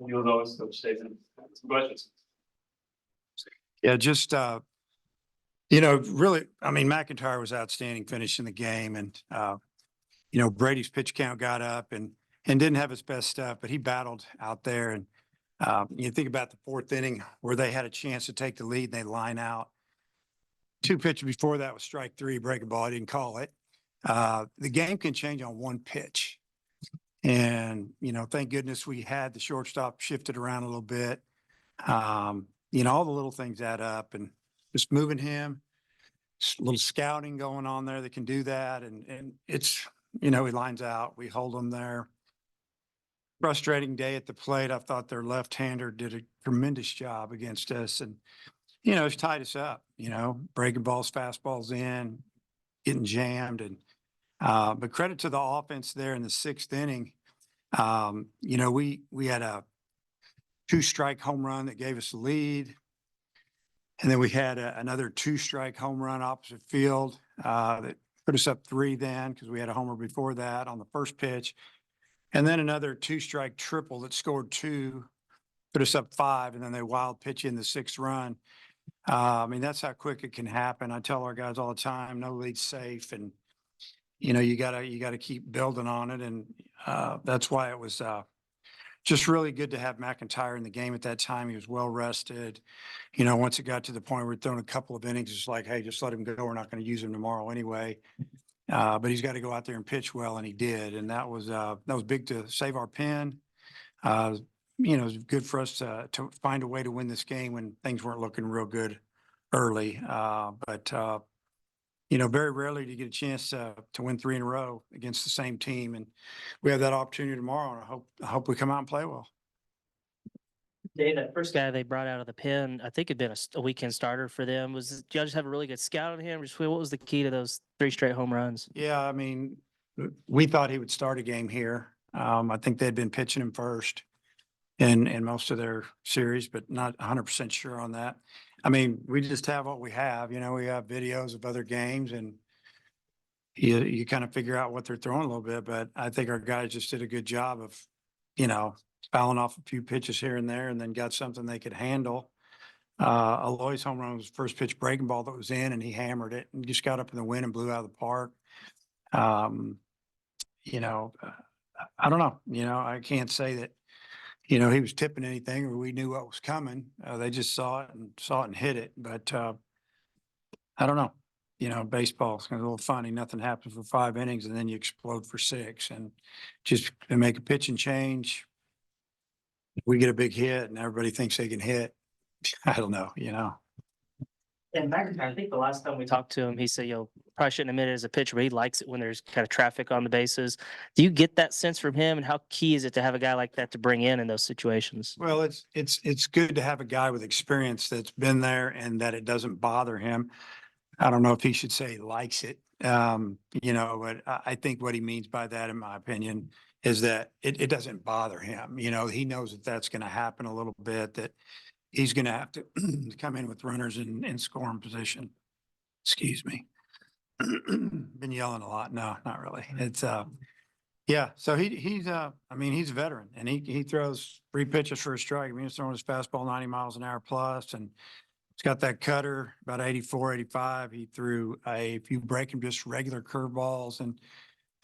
You those, Coach Statham. Some questions. Yeah, just really, I mean, McIntyre was outstanding finishing the game, and Brady's pitch count got up and didn't have his best stuff, but he battled out there. And you think about the fourth inning where they had a chance to take the lead, and they line out. Two pitches before that was strike three, breaking ball. I didn't call it. The game can change on one pitch. And, thank goodness we had the shortstop shifted around a little bit. All the little things add up, and just moving him, a little scouting going on there that can do that. And it's, he lines out, we hold him there. Frustrating day at the plate. I thought their left-hander did a tremendous job against us, and, it's tied us up, breaking balls, fastballs in, getting jammed. And, but credit to the offense there in the sixth inning. We had a 2-strike home run that gave us the lead. And then we had another 2-strike home run opposite field that put us up 3 then, because we had a homer before that on the first pitch. And then another 2-strike triple that scored 2, put us up 5, and then they wild pitch in the 6th run. I mean, that's how quick it can happen. I tell our guys all the time, no lead's safe, and you gotta keep building on it. And that's why it was just really good to have McIntyre in the game at that time. He was well rested. Once it got to the point where we're throwing a couple of innings, it's like, hey, just let him go. We're not going to use him tomorrow anyway. But he's got to go out there and pitch well, and he did. And that was big to save our pen. It was good for us to find a way to win this game when things weren't looking real good early. But very rarely do you get a chance to win 3 in a row against the same team. And we have that opportunity tomorrow, and I hope we come out and play well. Dave, that first guy they brought out of the pen, I think it'd been a weekend starter for them. Did y'all just have a really good scout on him? What was the key to those 3 straight home runs? Yeah, I mean, we thought he would start a game here. I think they'd been pitching him first in most of their series, but not 100% sure on that. I mean, we just have what we have. We have videos of other games, and you kind of figure out what they're throwing a little bit. But I think our guys just did a good job of, fouling off a few pitches here and there, and then got something they could handle. Aloy's home run was first pitch breaking ball that was in, and he hammered it and just got up in the wind and blew out of the park. I don't know. I can't say that, he was tipping anything or we knew what was coming. They just saw it and hit it. But I don't know. Baseball's kind of a little funny. Nothing happens for 5 innings and then you explode for 6. And just to make a pitching change, we get a big hit and everybody thinks they can hit. I don't know, And McIntyre, I think the last time we talked to him, he said, probably shouldn't admit it as a pitcher, but he likes it when there's kind of traffic on the bases. Do you get that sense from him? And how key is it to have a guy like that to bring in those situations? Well, it's good to have a guy with experience that's been there and that it doesn't bother him. I don't know if he should say he likes it, but I think what he means by that, in my opinion, is that it doesn't bother him. He knows that that's going to happen a little bit, that he's going to have to come in with runners in scoring position. Excuse me. Been yelling a lot. No, not really. It's yeah. So he's a veteran, and he throws 3 pitches for a strike. I mean, he's throwing his fastball 90 miles an hour plus, and he's got that cutter about 84, 85. He threw a few breaking, just regular curveballs, and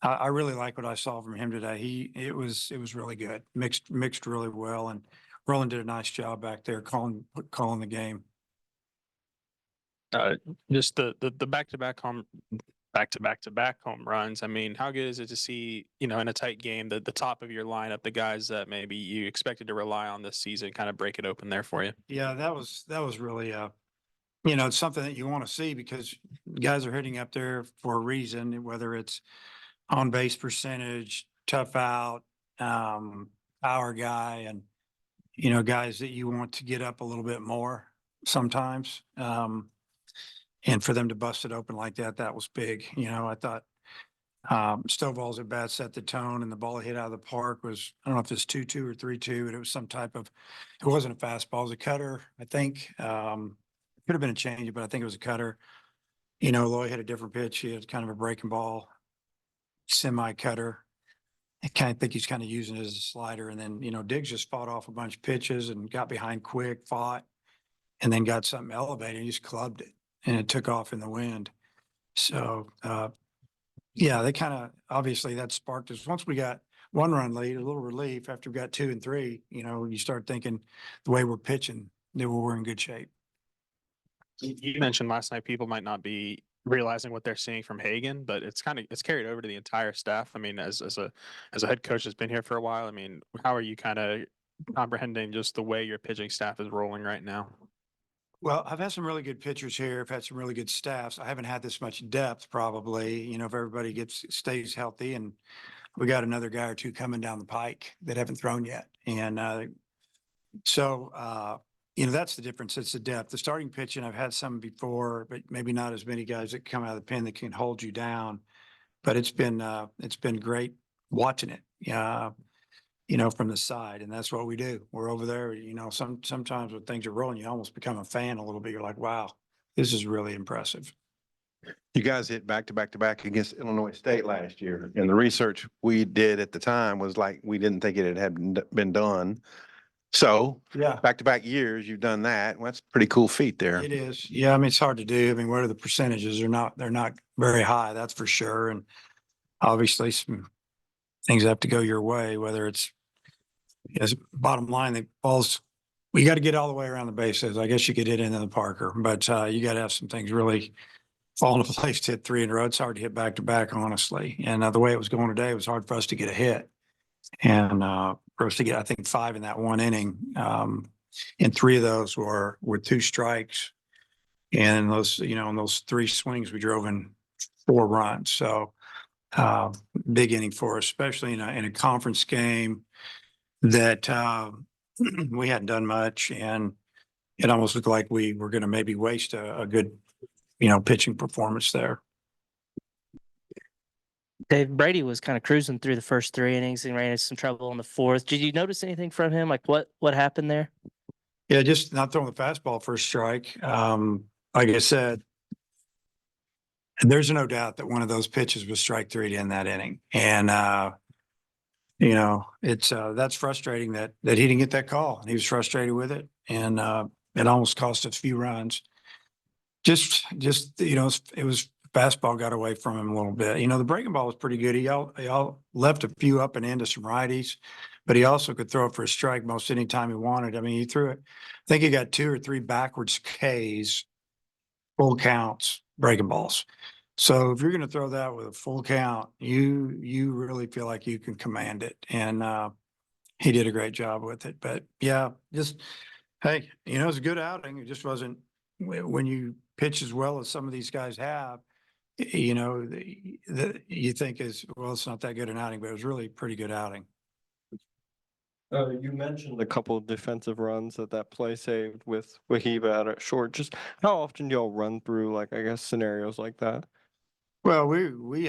I really like what I saw from him today. It was really good. Mixed really well, and Roland did a nice job back there calling the game. Just the back-to-back home runs. I mean, how good is it to see, in a tight game, the top of your lineup, the guys that maybe you expected to rely on this season, kind of break it open there for you? Yeah, that was really it's something that you want to see, because guys are hitting up there for a reason, whether it's on base percentage, tough out, power guy, and guys that you want to get up a little bit more sometimes. And for them to bust it open like that was big. I thought Stovall's at bat set the tone, and the ball hit out of the park was, I don't know if it's 2-2 or 3-2, but it was some type of, it wasn't a fastball, it was a cutter, I think. It could have been a change, but I think it was a cutter. Loy had a different pitch. He had kind of a breaking ball, semi cutter. I kind of think he's kind of using it as a slider. And then, Diggs just fought off a bunch of pitches and got behind quick, fought, and then got something elevated. And he just clubbed it and it took off in the wind. So, yeah, they kind of, obviously that sparked us. Once we got 1-run lead, a little relief after we got 2 and 3, you start thinking the way we're pitching, that we're in good shape. You mentioned last night people might not be realizing what they're seeing from Hagan, but it's carried over to the entire staff. I mean, as a head coach that's been here for a while, I mean, how are you kind of comprehending just the way your pitching staff is rolling right now? Well, I've had some really good pitchers here. I've had some really good staffs. I haven't had this much depth probably, if everybody stays healthy, and we got another guy or two coming down the pike that haven't thrown yet. And so that's the difference. It's the depth. The starting pitching, I've had some before, but maybe not as many guys that come out of the pen that can hold you down. But it's been great watching it. From the side, and that's what we do. We're over there, sometimes when things are rolling, you almost become a fan a little bit. You're like, wow, this is really impressive. You guys hit back to back to back against Illinois State last year. And the research we did at the time was like, we didn't think it had been done. So Yeah, back to back years, you've done that. Well, that's a pretty cool feat there. it is. Yeah. I mean, it's hard to do. I mean, what are the percentages? They're not very high. That's for sure. And obviously some things have to go your way, whether it's, as bottom line, the balls, we got to get all the way around the bases. I guess you could hit into the Parker, but you got to have some things really fall into place to hit 3 in a row. It's hard to hit back to back, honestly. And the way it was going today, it was hard for us to get a hit. And for us to get, I think, 5 in that 1 inning. And 3 of those were with 2 strikes. And those, in those 3 swings, we drove in 4 runs. So big inning for us, especially in a conference game that we hadn't done much, and it almost looked like we were going to maybe waste a good, pitching performance there. Dave, Brady was kind of cruising through the first 3 innings and ran into some trouble in the 4th. Did you notice anything from him? Like what happened there? Yeah, just not throwing the fastball for a strike. Like I said, there's no doubt that one of those pitches was strike 3 to end that inning, and it's that's frustrating that he didn't get that call. He was frustrated with it, and it almost cost us a few runs. Just it was fastball got away from him a little bit. The breaking ball was pretty good. He all left a few up and into some righties, but he also could throw it for a strike most any time he wanted. I mean, he threw it. I think he got 2 or 3 backwards Ks, full counts, breaking balls. So if you're going to throw that with a full count, you really feel like you can command it. And he did a great job with it. But yeah, just, hey, it was a good outing. It just wasn't when you pitch as well as some of these guys have, you think is, well, it's not that good an outing, but it was really a pretty good outing. You mentioned a couple of defensive runs that play saved with Wahiba out at short. Just how often do y'all run through, like, I guess, scenarios like that? Well, they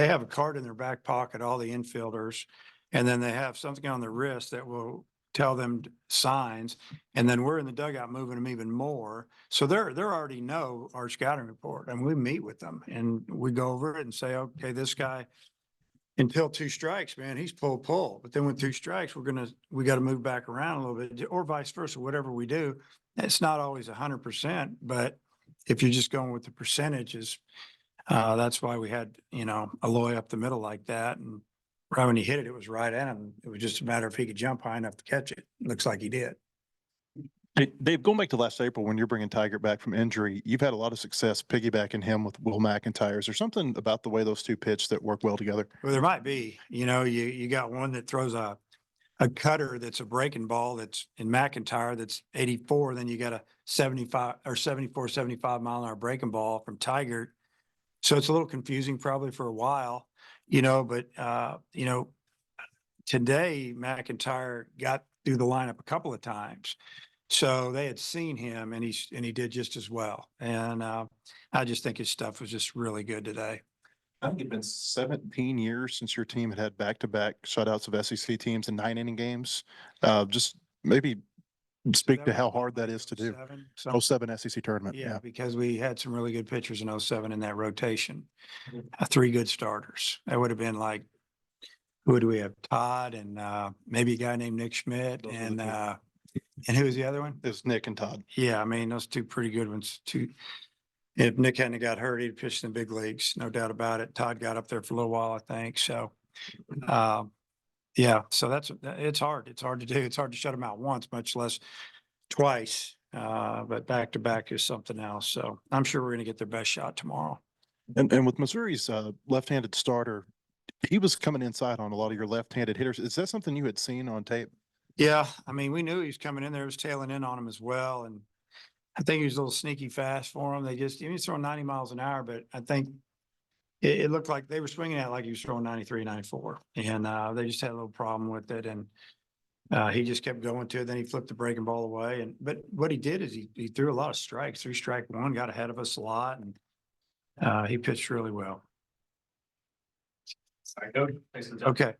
have a card in their back pocket, all the infielders, and then they have something on their wrist that will tell them signs. And then we're in the dugout moving them even more. So they're already know our scouting report, and we meet with them and we go over it and say, okay, this guy, until 2 strikes, man, he's pull. But then with 2 strikes, we got to move back around a little bit, or vice versa, whatever we do. It's not always 100%, but if you're just going with the percentages, that's why we had, Aloy up the middle like that. And right when he hit it, it was right at him. It was just a matter if he could jump high enough to catch it. Looks like he did. Hey, Dave, going back to last April when you're bringing Tiger back from injury, you've had a lot of success piggybacking him with Will McIntyre. Is there something about the way those 2 pitch that work well together? Well, there might be, you got one that throws a cutter that's a breaking ball that's in McIntyre that's 84. Then you got a 75 or 74, 75 mile an hour breaking ball from Tiger. So it's a little confusing probably for a while, but today McIntyre got through the lineup a couple of times. So they had seen him and he did just as well. And I just think his stuff was just really good today. I think it's been 17 years since your team had back-to-back shutouts of SEC teams in 9-inning games. Just maybe speak to how hard that is to do. 07 SEC tournament. Yeah, because we had some really good pitchers in 07 in that rotation. 3 good starters. That would have been like who do we have? Todd and, maybe a guy named Nick Schmidt Those are the two. and who was the other one? It was Nick and Todd. Yeah, I mean, those two pretty good ones too. If Nick hadn't got hurt, he'd pitched in the big leagues, no doubt about it. Todd got up there for a little while, I think. So, yeah, so it's hard. It's hard to do. It's hard to shut them out once, much less twice. But back to back is something else. So I'm sure we're going to get their best shot tomorrow. And with Missouri's left-handed starter, he was coming inside on a lot of your left-handed hitters. Is that something you had seen on tape? Yeah, I mean, we knew he was coming in there, was tailing in on him as well. And I think he was a little sneaky fast for him. He was throwing 90 miles an hour, but I think it looked like they were swinging at it like he was throwing 93, 94. And they just had a little problem with it. And he just kept going to it. Then he flipped the breaking ball away. But what he did is he threw a lot of strikes, 3-strike-1, got ahead of us a lot. And he pitched really well. Sorry, Cody. Thanks for the time. Okay,